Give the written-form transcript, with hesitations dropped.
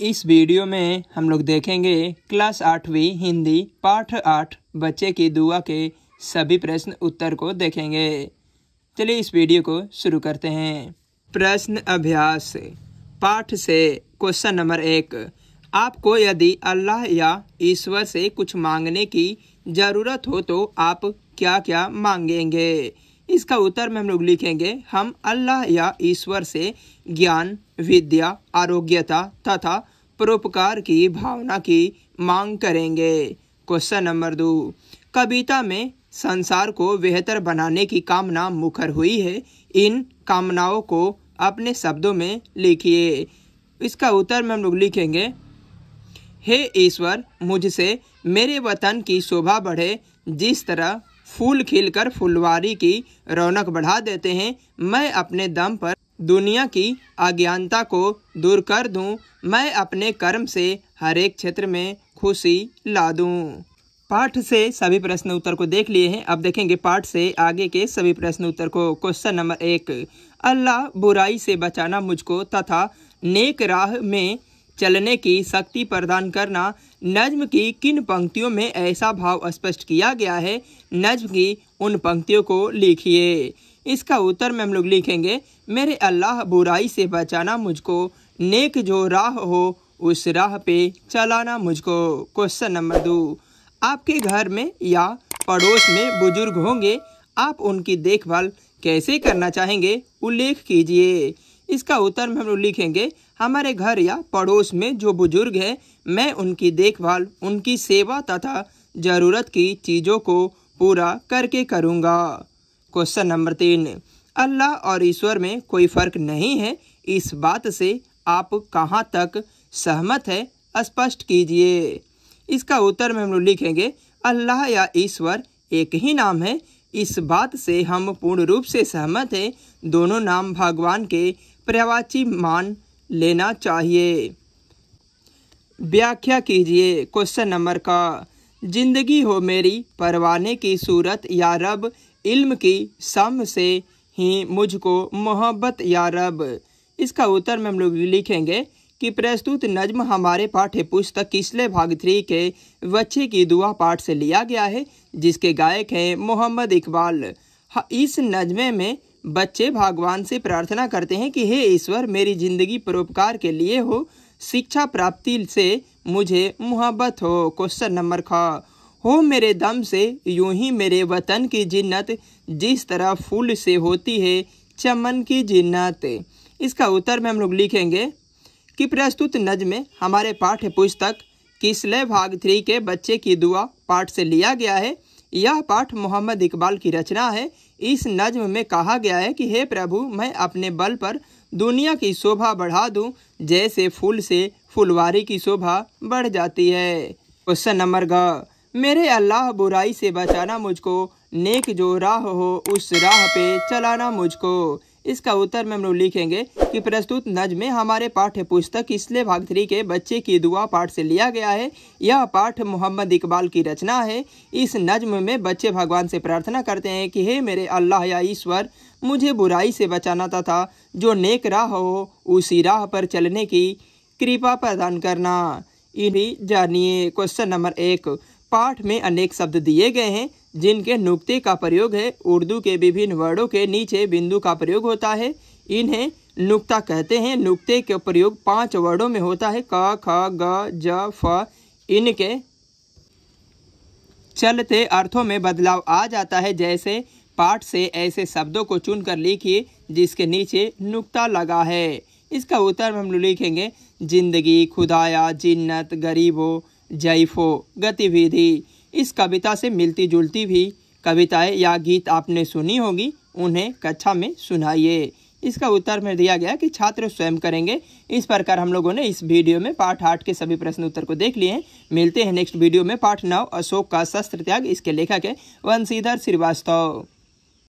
इस वीडियो में हम लोग देखेंगे क्लास 8वीं हिंदी पाठ 8 बच्चे की दुआ के सभी प्रश्न उत्तर को देखेंगे। चलिए इस वीडियो को शुरू करते हैं। प्रश्न अभ्यास पाठ से क्वेश्चन नंबर 1। आपको यदि अल्लाह या ईश्वर से कुछ मांगने की ज़रूरत हो तो आप क्या क्या मांगेंगे? इसका उत्तर में हम लोग लिखेंगे हम अल्लाह या ईश्वर से ज्ञान, विद्या, आरोग्यता तथा परोपकार की भावना की मांग करेंगे। Question number 2। कविता में संसार को बेहतर बनाने की कामना मुखर हुई है। इन कामनाओं को अपने शब्दों में लिखिए। इसका उत्तर में हम लोग लिखेंगे हे ईश्वर, मुझसे मेरे वतन की शोभा बढ़े। जिस तरह फूल खिलकर फुलवारी की रौनक बढ़ा देते हैं, मैं अपने दम पर दुनिया की अज्ञानता को दूर कर दूं। मैं अपने कर्म से हर एक क्षेत्र में खुशी ला दूं। पाठ से सभी प्रश्न उत्तर को देख लिए हैं। अब देखेंगे पाठ से आगे के सभी प्रश्न उत्तर को। Question number 1। अल्लाह बुराई से बचाना मुझको तथा नेक राह में चलने की शक्ति प्रदान करना। नज्म की किन पंक्तियों में ऐसा भाव स्पष्ट किया गया है? नज्म की उन पंक्तियों को लिखिए। इसका उत्तर में हम लोग लिखेंगे मेरे अल्लाह बुराई से बचाना मुझको, नेक जो राह हो उस राह पे चलाना मुझको। Question number 2। आपके घर में या पड़ोस में बुजुर्ग होंगे, आप उनकी देखभाल कैसे करना चाहेंगे? उल्लेख कीजिए। इसका उत्तर में हम लोग लिखेंगे हमारे घर या पड़ोस में जो बुजुर्ग है, मैं उनकी देखभाल, उनकी सेवा तथा ज़रूरत की चीज़ों को पूरा करके करूँगा। Question number 3। अल्लाह और ईश्वर में कोई फ़र्क नहीं है, इस बात से आप कहाँ तक सहमत है? स्पष्ट कीजिए। इसका उत्तर में हम लोग लिखेंगे अल्लाह या ईश्वर एक ही नाम है, इस बात से हम पूर्ण रूप से सहमत हैं। दोनों नाम भगवान के पर्यायवाची मान लेना चाहिए। व्याख्या कीजिए। क्वेश्चन नंबर का जिंदगी हो मेरी परवाने की सूरत या रब, इल्म की सम से ही मुझको मोहब्बत या रब। इसका उत्तर में हम लोग लिखेंगे कि प्रस्तुत नज्म हमारे पाठ्य पुस्तक किसले भाग 3 के बच्चे की दुआ पाठ से लिया गया है, जिसके गायक हैं मोहम्मद इकबाल। इस नज्मे में बच्चे भगवान से प्रार्थना करते हैं कि हे ईश्वर, मेरी ज़िंदगी परोपकार के लिए हो, शिक्षा प्राप्ति से मुझे मोहब्बत हो। क्वेश्चन नंबर ख। हो मेरे दम से यूं ही मेरे वतन की जिन्नत, जिस तरह फूल से होती है चमन की जिन्नत। इसका उत्तर में हम लोग लिखेंगे कि प्रस्तुत नज्म हमारे पाठ्य पुस्तक किसले भाग 3 के बच्चे की दुआ पाठ से लिया गया है। यह पाठ मोहम्मद इकबाल की रचना है। इस नज्म में कहा गया है कि हे प्रभु, मैं अपने बल पर दुनिया की शोभा बढ़ा दूं, जैसे फूल से फुलवारी की शोभा बढ़ जाती है। क्वेश्चन नंबर ग। मेरे अल्लाह बुराई से बचाना मुझको, नेक जो राह हो उस राह पे चलाना मुझको। इसका उत्तर में हम लोग लिखेंगे कि प्रस्तुत नज्म हमारे पाठ्य पुस्तक इसलिए भाग 3 के बच्चे की दुआ पाठ से लिया गया है। यह पाठ मोहम्मद इकबाल की रचना है। इस नज्म में बच्चे भगवान से प्रार्थना करते हैं कि हे मेरे अल्लाह या ईश्वर, मुझे बुराई से बचाना तथा जो नेक राह हो उसी राह पर चलने की कृपा प्रदान करना। इन्हीं जानिए। Question number 1। पाठ में अनेक शब्द दिए गए हैं जिनके नुक्ते का प्रयोग है। उर्दू के विभिन्न वर्डों के नीचे बिंदु का प्रयोग होता है, इन्हें नुक्ता कहते हैं। नुक्ते का प्रयोग 5 वर्डों में होता है, क, ख, ग, ज, फ। इनके चलते अर्थों में बदलाव आ जाता है। जैसे पाठ से ऐसे शब्दों को चुनकर लिखिए जिसके नीचे नुक्ता लगा है। इसका उत्तर हम लोग लिखेंगे जिंदगी, खुदाया, जिन्नत, गरीबो, जैफो, गतिविधि। इस कविता से मिलती जुलती भी कविताएं या गीत आपने सुनी होगी, उन्हें कक्षा में सुनाइए। इसका उत्तर में दिया गया कि छात्र स्वयं करेंगे। इस प्रकार हम लोगों ने इस वीडियो में पाठ 8 के सभी प्रश्न उत्तर को देख लिए हैं। मिलते हैं नेक्स्ट वीडियो में पाठ 9 अशोक का शस्त्र त्याग। इसके लेखक है वंशीधर श्रीवास्तव।